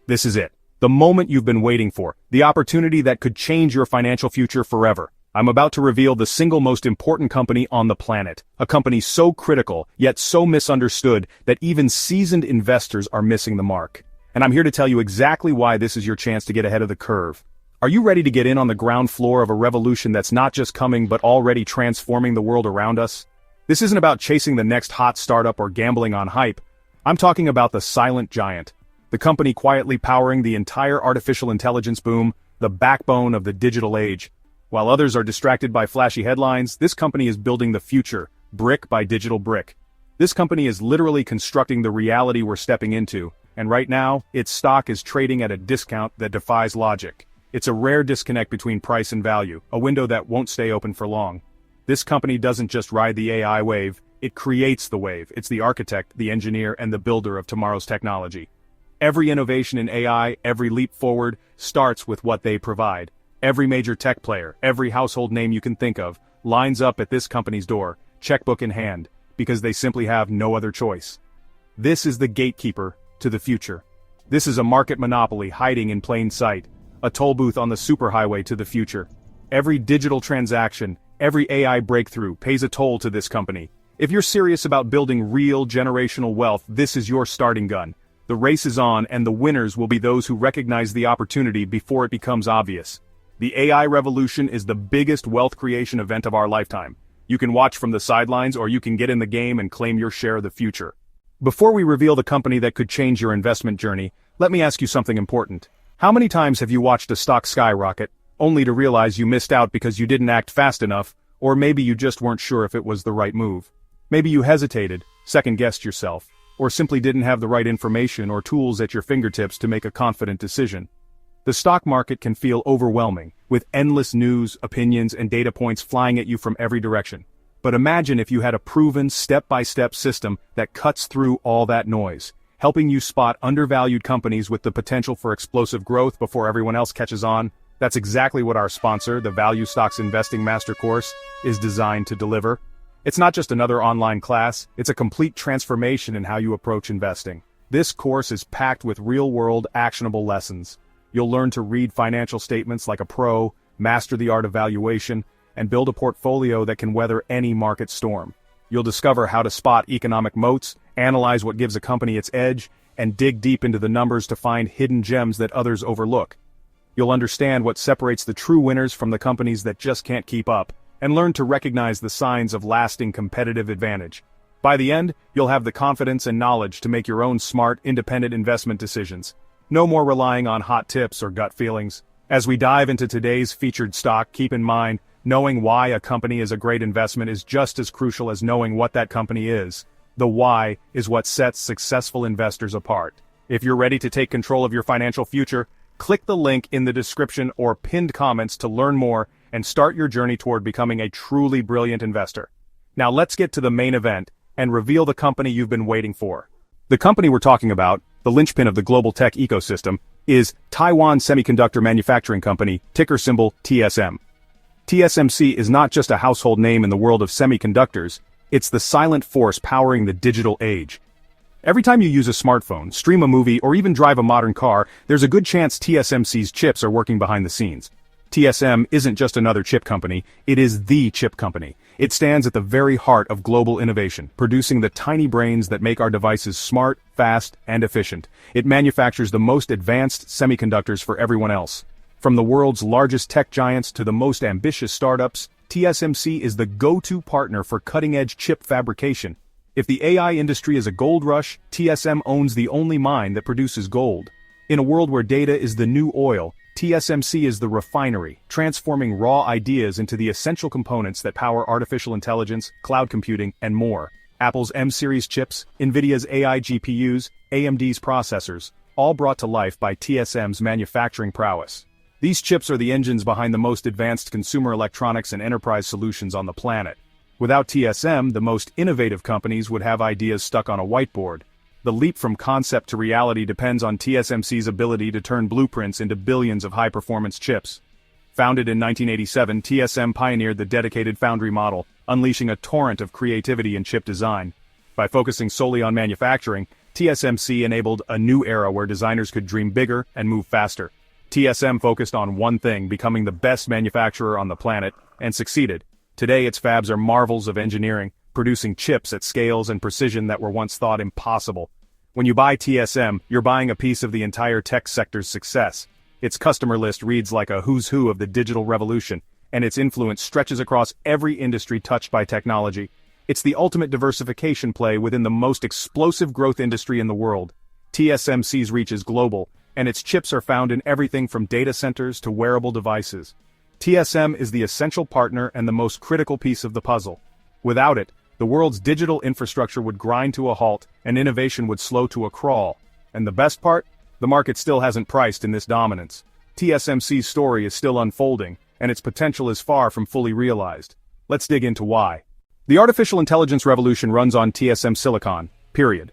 This is it. The moment you've been waiting for. The opportunity that could change your financial future forever. I'm about to reveal the single most important company on the planet. A company so critical, yet so misunderstood, that even seasoned investors are missing the mark. And I'm here to tell you exactly why this is your chance to get ahead of the curve. Are you ready to get in on the ground floor of a revolution that's not just coming but already transforming the world around us? This isn't about chasing the next hot startup or gambling on hype. I'm talking about the silent giant. The company quietly powering the entire artificial intelligence boom, the backbone of the digital age. While others are distracted by flashy headlines, this company is building the future, brick by digital brick. This company is literally constructing the reality we're stepping into, and right now, its stock is trading at a discount that defies logic. It's a rare disconnect between price and value, a window that won't stay open for long. This company doesn't just ride the AI wave, it creates the wave. It's the architect, the engineer, and the builder of tomorrow's technology. Every innovation in AI, every leap forward, starts with what they provide. Every major tech player, every household name you can think of, lines up at this company's door, checkbook in hand, because they simply have no other choice. This is the gatekeeper to the future. This is a market monopoly hiding in plain sight, a toll booth on the superhighway to the future. Every digital transaction, every AI breakthrough pays a toll to this company. If you're serious about building real generational wealth, this is your starting gun. The race is on, and the winners will be those who recognize the opportunity before it becomes obvious. The AI revolution is the biggest wealth creation event of our lifetime. You can watch from the sidelines, or you can get in the game and claim your share of the future. Before we reveal the company that could change your investment journey, let me ask you something important. How many times have you watched a stock skyrocket, only to realize you missed out because you didn't act fast enough, or maybe you just weren't sure if it was the right move? Maybe you hesitated, second-guessed yourself, or simply didn't have the right information or tools at your fingertips to make a confident decision. The stock market can feel overwhelming, with endless news, opinions, and data points flying at you from every direction. But imagine if you had a proven, step-by-step system that cuts through all that noise, helping you spot undervalued companies with the potential for explosive growth before everyone else catches on. That's exactly what our sponsor, the Value Stocks Investing Master Course, is designed to deliver. It's not just another online class, it's a complete transformation in how you approach investing. This course is packed with real-world, actionable lessons. You'll learn to read financial statements like a pro, master the art of valuation, and build a portfolio that can weather any market storm. You'll discover how to spot economic moats, analyze what gives a company its edge, and dig deep into the numbers to find hidden gems that others overlook. You'll understand what separates the true winners from the companies that just can't keep up, and learn to recognize the signs of lasting competitive advantage. By the end, you'll have the confidence and knowledge to make your own smart, independent investment decisions. No more relying on hot tips or gut feelings. As we dive into today's featured stock, keep in mind, knowing why a company is a great investment is just as crucial as knowing what that company is. The why is what sets successful investors apart. If you're ready to take control of your financial future, click the link in the description or pinned comments to learn more and start your journey toward becoming a truly brilliant investor. Now let's get to the main event and reveal the company you've been waiting for. The company we're talking about, the linchpin of the global tech ecosystem, is Taiwan Semiconductor Manufacturing Company, ticker symbol TSM. TSMC is not just a household name in the world of semiconductors, it's the silent force powering the digital age. Every time you use a smartphone, stream a movie, or even drive a modern car, there's a good chance TSMC's chips are working behind the scenes. TSM isn't just another chip company, it is the chip company. It stands at the very heart of global innovation, producing the tiny brains that make our devices smart, fast, and efficient. It manufactures the most advanced semiconductors for everyone else. From the world's largest tech giants to the most ambitious startups, TSMC is the go-to partner for cutting-edge chip fabrication. If the AI industry is a gold rush, TSM owns the only mine that produces gold. In a world where data is the new oil, TSMC is the refinery, transforming raw ideas into the essential components that power artificial intelligence, cloud computing, and more. Apple's M-series chips, NVIDIA's AI GPUs, AMD's processors, all brought to life by TSM's manufacturing prowess. These chips are the engines behind the most advanced consumer electronics and enterprise solutions on the planet. Without TSM, the most innovative companies would have ideas stuck on a whiteboard. The leap from concept to reality depends on TSMC's ability to turn blueprints into billions of high-performance chips. Founded in 1987, TSM pioneered the dedicated foundry model, unleashing a torrent of creativity in chip design. By focusing solely on manufacturing, TSMC enabled a new era where designers could dream bigger and move faster. TSM focused on one thing, becoming the best manufacturer on the planet, and succeeded. Today its fabs are marvels of engineering, producing chips at scales and precision that were once thought impossible. When you buy TSM, you're buying a piece of the entire tech sector's success. Its customer list reads like a who's who of the digital revolution, and its influence stretches across every industry touched by technology. It's the ultimate diversification play within the most explosive growth industry in the world. TSMC's reach is global, and its chips are found in everything from data centers to wearable devices. TSM is the essential partner and the most critical piece of the puzzle. Without it, the world's digital infrastructure would grind to a halt, and innovation would slow to a crawl. And the best part? The market still hasn't priced in this dominance. TSMC's story is still unfolding, and its potential is far from fully realized. Let's dig into why. The artificial intelligence revolution runs on TSM silicon, period.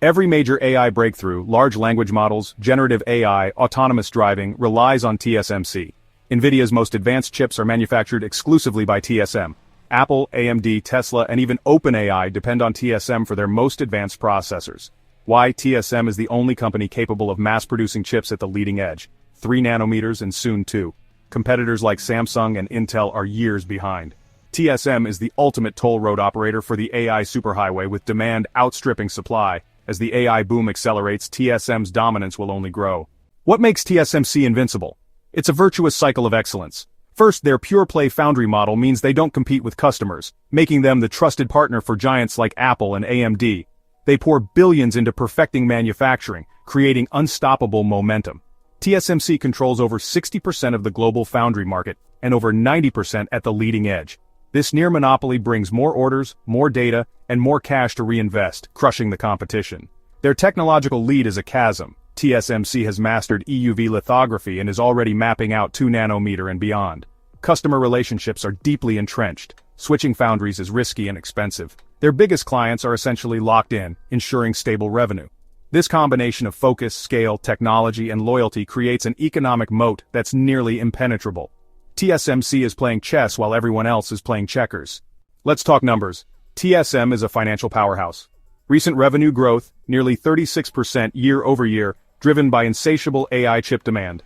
Every major AI breakthrough, large language models, generative AI, autonomous driving, relies on TSMC. NVIDIA's most advanced chips are manufactured exclusively by TSM. Apple, AMD, Tesla, and even OpenAI depend on TSM for their most advanced processors. Why TSM is the only company capable of mass-producing chips at the leading edge, 3 nanometers and soon 2. Competitors like Samsung and Intel are years behind. TSM is the ultimate toll road operator for the AI superhighway, with demand outstripping supply. As the AI boom accelerates, TSM's dominance will only grow. What makes TSMC invincible? It's a virtuous cycle of excellence. First, their pure-play foundry model means they don't compete with customers, making them the trusted partner for giants like Apple and AMD. They pour billions into perfecting manufacturing, creating unstoppable momentum. TSMC controls over 60% of the global foundry market, and over 90% at the leading edge. This near monopoly brings more orders, more data, and more cash to reinvest, crushing the competition. Their technological lead is a chasm. TSMC has mastered EUV lithography and is already mapping out 2 nanometer and beyond. Customer relationships are deeply entrenched. Switching foundries is risky and expensive. Their biggest clients are essentially locked in, ensuring stable revenue. This combination of focus, scale, technology, and loyalty creates an economic moat that's nearly impenetrable. TSMC is playing chess while everyone else is playing checkers. Let's talk numbers. TSM is a financial powerhouse. Recent revenue growth, nearly 36% year-over-year, driven by insatiable AI chip demand.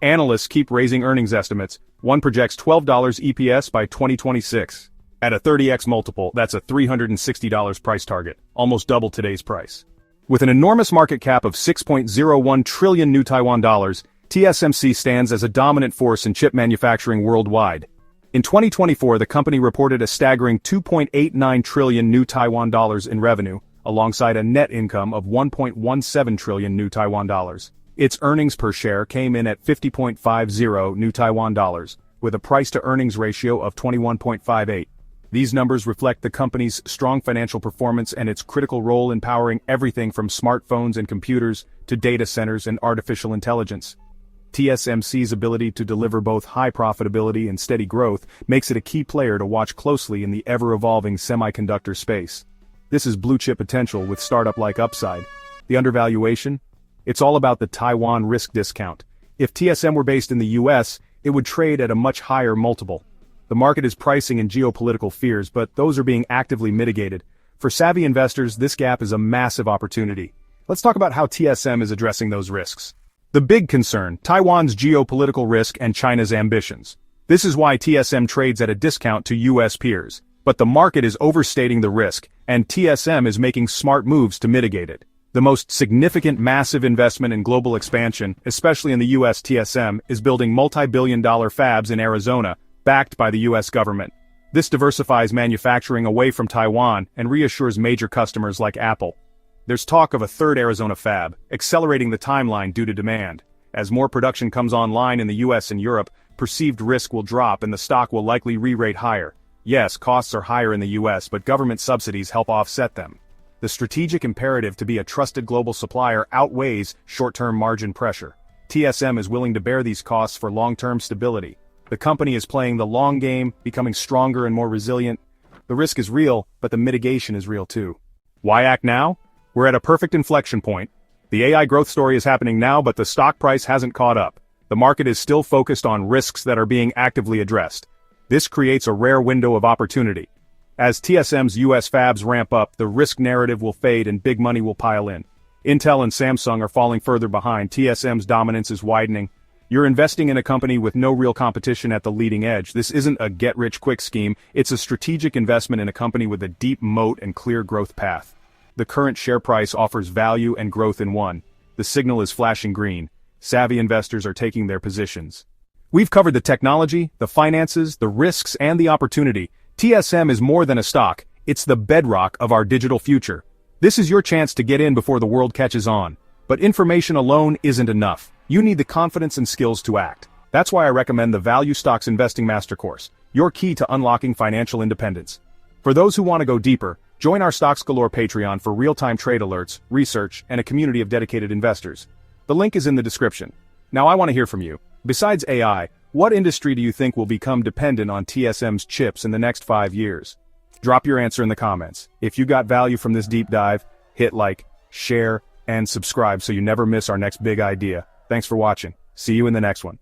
Analysts keep raising earnings estimates. One projects $12 EPS by 2026. At a 30x multiple, that's a $360 price target, almost double today's price. With an enormous market cap of 6.01 trillion new Taiwan dollars, TSMC stands as a dominant force in chip manufacturing worldwide. In 2024, the company reported a staggering 2.89 trillion new Taiwan dollars in revenue, alongside a net income of 1.17 trillion new Taiwan dollars. Its earnings per share came in at 50.50 new Taiwan dollars, with a price-to-earnings ratio of 21.58. These numbers reflect the company's strong financial performance and its critical role in powering everything from smartphones and computers to data centers and artificial intelligence. TSMC's ability to deliver both high profitability and steady growth makes it a key player to watch closely in the ever-evolving semiconductor space. This is blue-chip potential with startup-like upside. The undervaluation? It's all about the Taiwan risk discount. If TSM were based in the US, it would trade at a much higher multiple. The market is pricing in geopolitical fears, but those are being actively mitigated. For savvy investors, this gap is a massive opportunity. Let's talk about how TSM is addressing those risks. The big concern, Taiwan's geopolitical risk and China's ambitions. This is why TSM trades at a discount to US peers. But the market is overstating the risk, and TSM is making smart moves to mitigate it. The most significant massive investment in global expansion, especially in the US, TSM, is building multi-billion-dollar fabs in Arizona, backed by the US government. This diversifies manufacturing away from Taiwan and reassures major customers like Apple. There's talk of a third Arizona fab, accelerating the timeline due to demand. As more production comes online in the US and Europe, perceived risk will drop and the stock will likely re-rate higher. Yes, costs are higher in the US, but government subsidies help offset them. The strategic imperative to be a trusted global supplier outweighs short-term margin pressure. TSM is willing to bear these costs for long-term stability. The company is playing the long game, becoming stronger and more resilient. The risk is real, but the mitigation is real too. Why act now? We're at a perfect inflection point. The AI growth story is happening now, but the stock price hasn't caught up. The market is still focused on risks that are being actively addressed. This creates a rare window of opportunity. As TSM's US fabs ramp up, the risk narrative will fade and big money will pile in. Intel and Samsung are falling further behind. TSMC's dominance is widening. You're investing in a company with no real competition at the leading edge. This isn't a get-rich-quick scheme, it's a strategic investment in a company with a deep moat and clear growth path. The current share price offers value and growth in one. The signal is flashing green. Savvy investors are taking their positions. We've covered the technology, the finances, the risks, and the opportunity. TSM is more than a stock, it's the bedrock of our digital future. This is your chance to get in before the world catches on. But information alone isn't enough. You need the confidence and skills to act. That's why I recommend the Value Stocks Investing Master Course, your key to unlocking financial independence. For those who want to go deeper, join our Stocks Galore Patreon for real-time trade alerts, research, and a community of dedicated investors. The link is in the description. Now I want to hear from you. Besides AI, what industry do you think will become dependent on TSM's chips in the next 5 years? Drop your answer in the comments. If you got value from this deep dive, hit like, share, and subscribe so you never miss our next big idea. Thanks for watching. See you in the next one.